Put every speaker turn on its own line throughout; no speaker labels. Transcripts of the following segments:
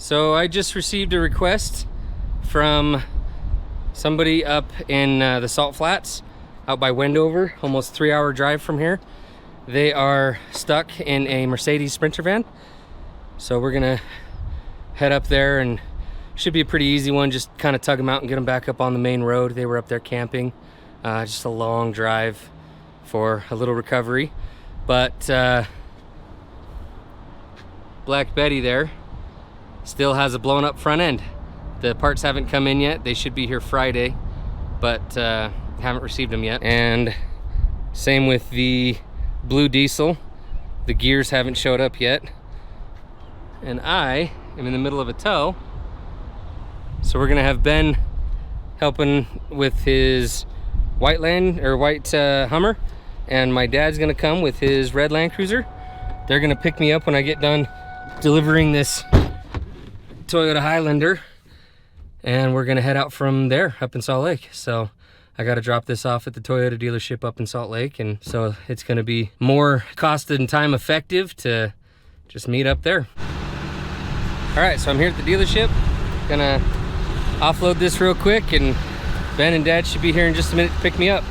So I just received a request from somebody up in the Salt Flats out by Wendover, almost 3-hour drive from here. They are stuck in a Mercedes Sprinter van. So we're gonna head up there, and should be a pretty easy one. Just kind of tug them out and get them back up on the main road. They were up there camping. Just a long drive for a little recovery. But Black Betty there still has a blown up front end. The parts haven't come in yet. They should be here Friday, but haven't received them yet. And same with the blue diesel. The gears haven't showed up yet. And I am in the middle of a tow. So we're gonna have Ben helping with his white Hummer, and my dad's gonna come with his red Land Cruiser. They're gonna pick me up when I get done delivering this Toyota Highlander, and we're gonna head out from there up in Salt Lake. So I gotta drop this off at the Toyota dealership up in Salt Lake, and so it's gonna be more cost and time effective to just meet up there. All right, so I'm here at the dealership, gonna offload this real quick, and Ben and Dad should be here in just a minute to pick me up.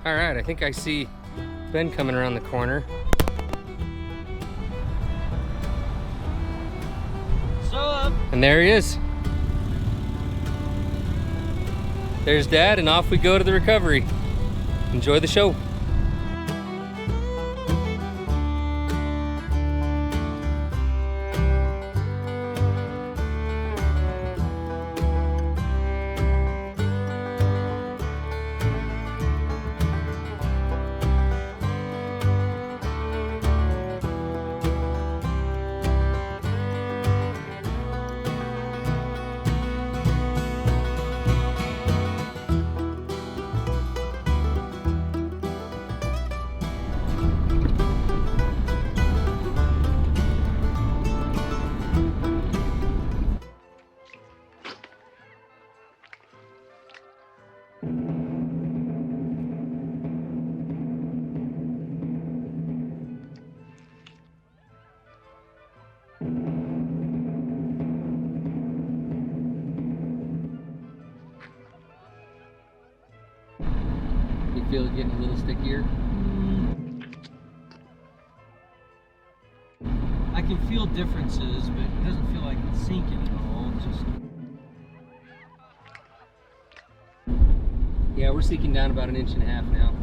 All right, I think I see Ben coming around the corner. And there he is. There's Dad, and off we go to the recovery. Enjoy the show. Feel it getting a little stickier.
I can feel differences, but it doesn't feel like it's sinking at all. It's just...
Yeah, we're sinking down about 1.5 inches now.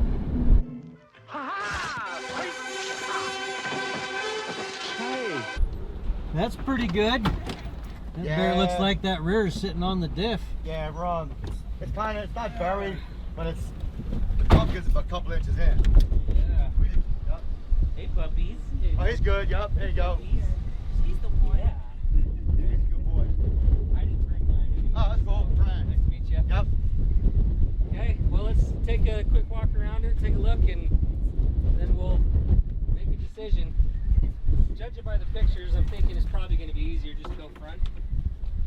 Hey, that's pretty good. That bear looks like that rear is sitting on the diff.
Yeah, wrong. It's not buried, but it's the pump is a couple inches in.
Yeah.
Yep.
Hey puppies.
Oh, he's good. Yep. There you go.
She's the one. Yeah.
Yeah, he's a good boy.
I didn't bring mine.
Oh, that's cool. Frank.
Nice to meet you.
Yep.
Okay, well, let's take a quick walk around it, take a look, and then we'll make a decision. Judging by the pictures, I'm thinking it's probably going to be easier just to go front.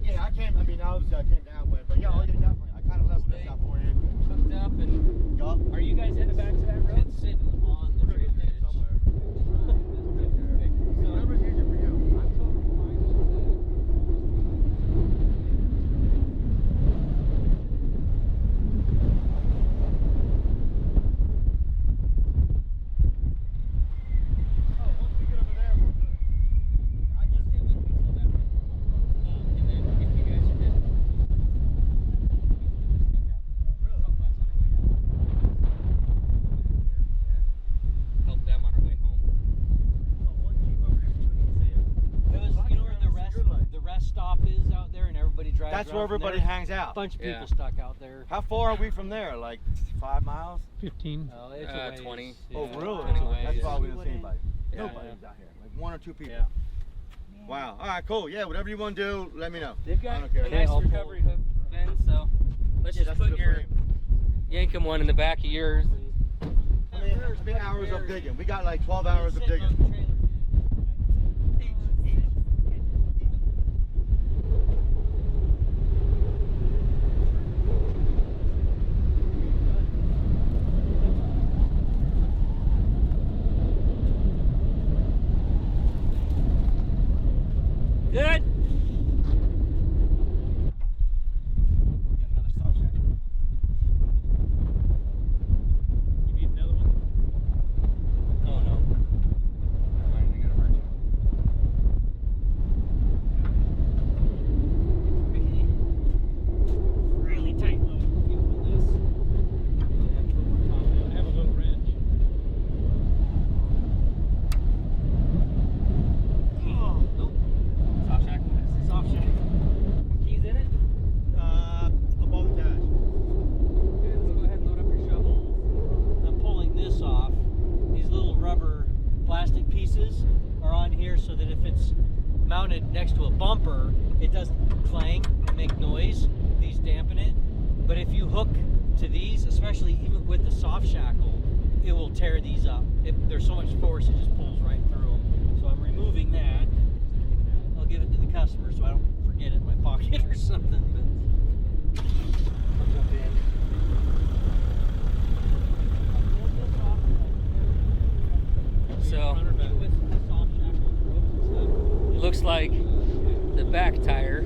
Yeah, I came down with, but yeah, oh, yeah, definitely. I kind of leveled this up for you.
Hooked up, and
Yup.
are you guys headed back to that road?
It's sitting on the
We're gonna
trailer
take it somewhere. So whatever's easier for you.
I'm totally fine with that.
That's where everybody hangs out.
A bunch of people
Yeah.
stuck out there.
How far are we from there? Like 5 miles?
15. Oh, it's a ways.
20.
Oh,
Yeah.
really?
It's a ways.
That's why we don't see anybody.
Yeah.
Nobody's out here. Like 1 or 2 people.
Yeah.
Wow. All right, cool. Yeah, whatever you want to do, let me know.
They've
I
got
don't care.
a nice
I'll pull.
recovery hook, Ben, so let's just
That's
put
good
your
frame.
Yankum one in the back of yours. And
I mean, it's been hours of digging. We got like 12 hours of
Sitting on
digging.
the trailer.
good.
hook to these, especially even with the soft shackle, it will tear these up. There's so much force, it just pulls right through them. So I'm removing that. I'll give it to the customer so I don't forget it in my pocket or something. But I'll jump in.
So it looks like the back tire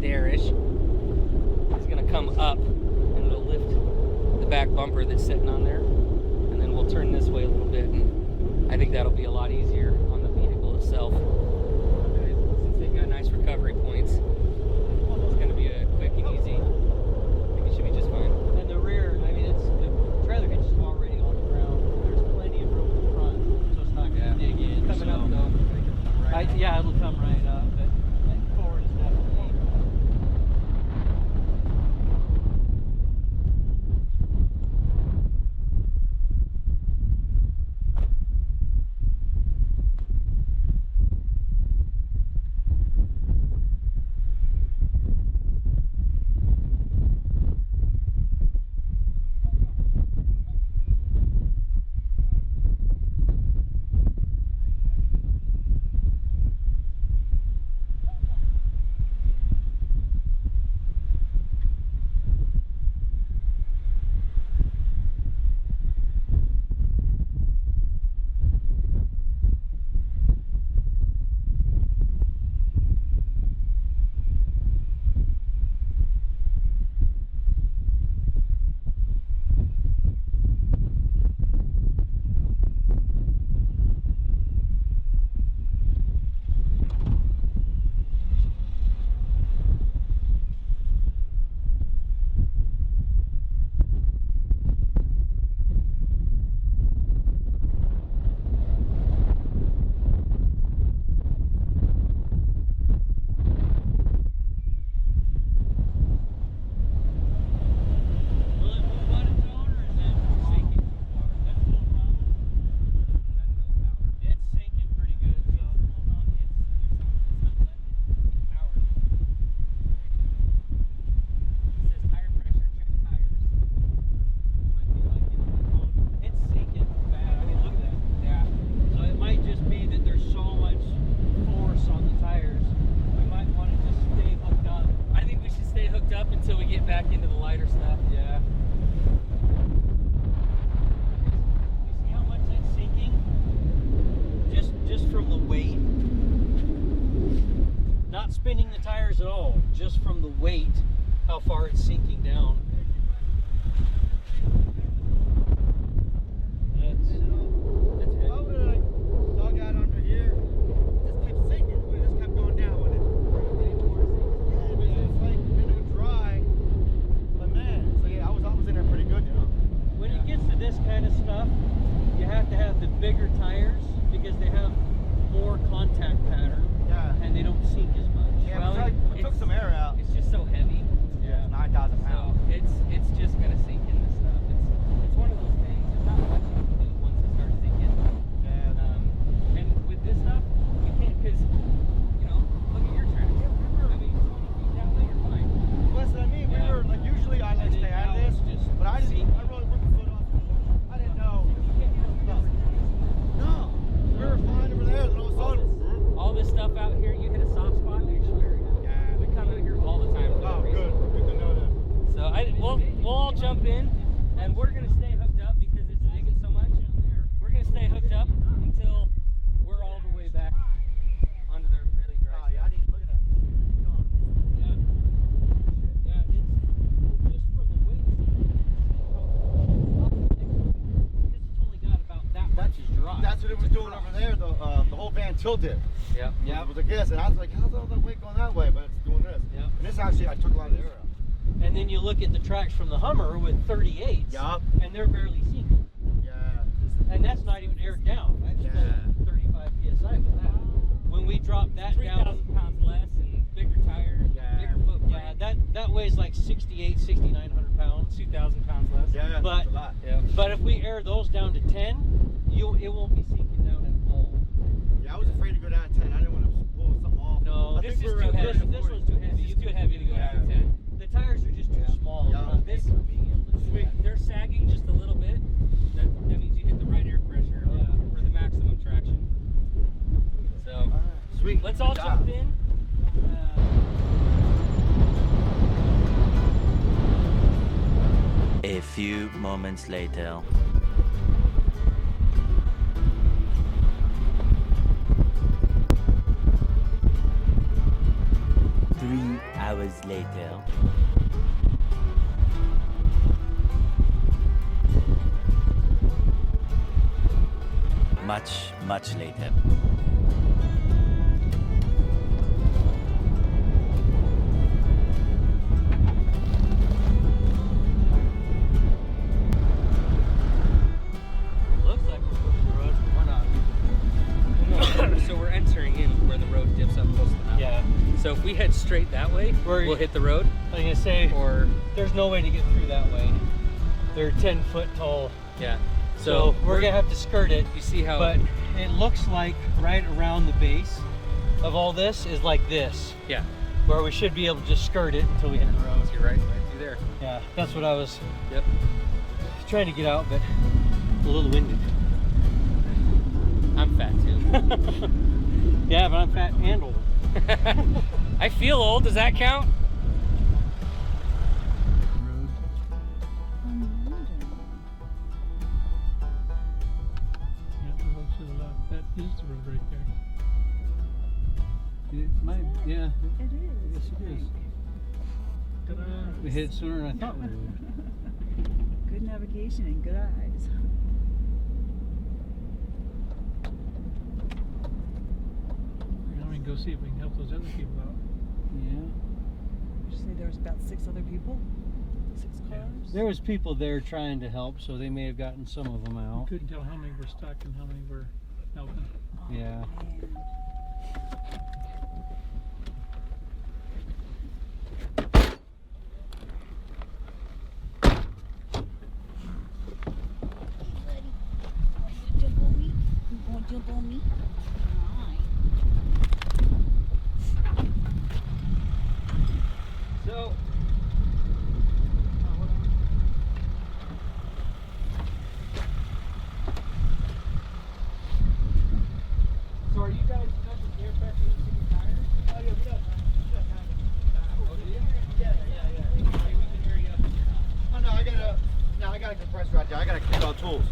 there-ish is gonna come up and it'll lift the back bumper that's sitting on there, and then we'll turn this way a little bit, and I think that'll be a lot easier on the vehicle itself. Since they've got nice recovery points, it's gonna be a quick and easy. I think it should be just fine.
And the rear, I mean, the trailer hitch is already on the ground. There's plenty of room in the front, so it's not gonna dig in.
Coming up though, I think it'll come right up.
Yeah, it'll come right up, but forward is definitely. Spinning the tires at all, just from the weight, how far it's sinking down. That's heavy.
How would I dug out under here? It just kept sinking. It just kept going down with it. Yeah, it's like been dry. But man, so yeah, I was in there pretty good, you know.
When it gets to this kind of stuff, you have to have the bigger tires because they have more contact pattern.
Yeah.
And they don't sink as much.
Yeah,
Well,
we took some air out.
It's just so heavy.
Yeah, 9,000 pounds.
So it's just gonna sink in this stuff. It's one of those things. There's not much you can do once it starts sinking.
Yeah.
And with this stuff, you can't, because look at your track. I mean, 20 feet that way, you're fine.
Well, that's what I mean. We were like usually I like stay out of this, but I really ripped the foot off. I didn't know. No, we were fine over there. And all of a sudden,
All this stuff out here, you hit a soft spot, you're screwed.
yeah.
We come out here all the time for that
Oh,
reason.
good to know that.
So we'll all jump in, and we're gonna stay hooked up because it's digging so much. We're gonna stay hooked up until we're all the way back onto the really dry.
Oh yeah, I didn't look at that.
Yeah, it's just from the weight. Because it's only got about that much is dry.
That's what it was doing over there. The whole van tilted.
Yep.
It was like this, and I was like, how's all the weight going that way? But it's doing this.
Yep.
And this actually, I took a lot of the air out.
And then you look at the tracks from the Hummer with 38s,
Yup.
and they're barely sinking.
Yeah.
And that's not even aired down. That's
Yeah.
still 35 psi with that. When we drop that
3,000
down,
pounds less and bigger tires,
Yeah.
bigger footprint.
yeah, that weighs like 6,900 pounds.
2,000 pounds less.
Yeah,
But-
that's a lot.
Yeah.
But if we air those down to 10, it won't be sinking down at all.
Yeah, I was afraid to go down to 10. I didn't want to pull something off.
No,
I
This
think
is
we're
too
up
heavy.
there.
This one's too heavy.
It's too heavy to go down to
Yeah.
10.
The tires are just too small.
Yeah.
They're not
in just a little bit, that means you hit the right air pressure for the maximum traction. So,
Sweet.
let's all jump in.
A few moments later. Three hours later. Much later.
Looks like we're going to the road, but we're not.
No, so we're entering in where the road dips up close to the mountain.
Yeah.
So if we head straight that way, we'll hit the road.
I was gonna say,
Or
there's no way to get through that way. They're 10 foot tall.
yeah.
So we're gonna have to skirt it.
You see how?
But it looks like right around the base of all this is like this,
yeah.
where we should be able to just skirt it until we hit the road.
You're right through there.
Yeah, that's what I was
Yep.
trying to get out, but a little winded.
I'm fat too.
Yeah, but I'm fat and old.
I feel old. Does that count?
Road.
Yeah, the road to the left. That is the road right there.
It might, yeah,
It is.
I guess it is.
Ta-da.
We hit it sooner than I thought we would.
Good navigation and good eyes.
Now we can go see if we can help those other people out.
Yeah.
Did you say there was about 6 other people? 6
Yeah.
cars?
There was people there trying to help, so they may have gotten some of them out.
Couldn't tell how many were stuck and how many were helping.
Yeah.
Man. Jump on me? You won't jump on me? Alright.
So. So are you guys touching the air pressure into your tires?
Oh, yeah, we got
Oh, do you?
Yeah.
Okay, we can hurry up.
Oh, no, I got a compressor out there. I got to kick all tools.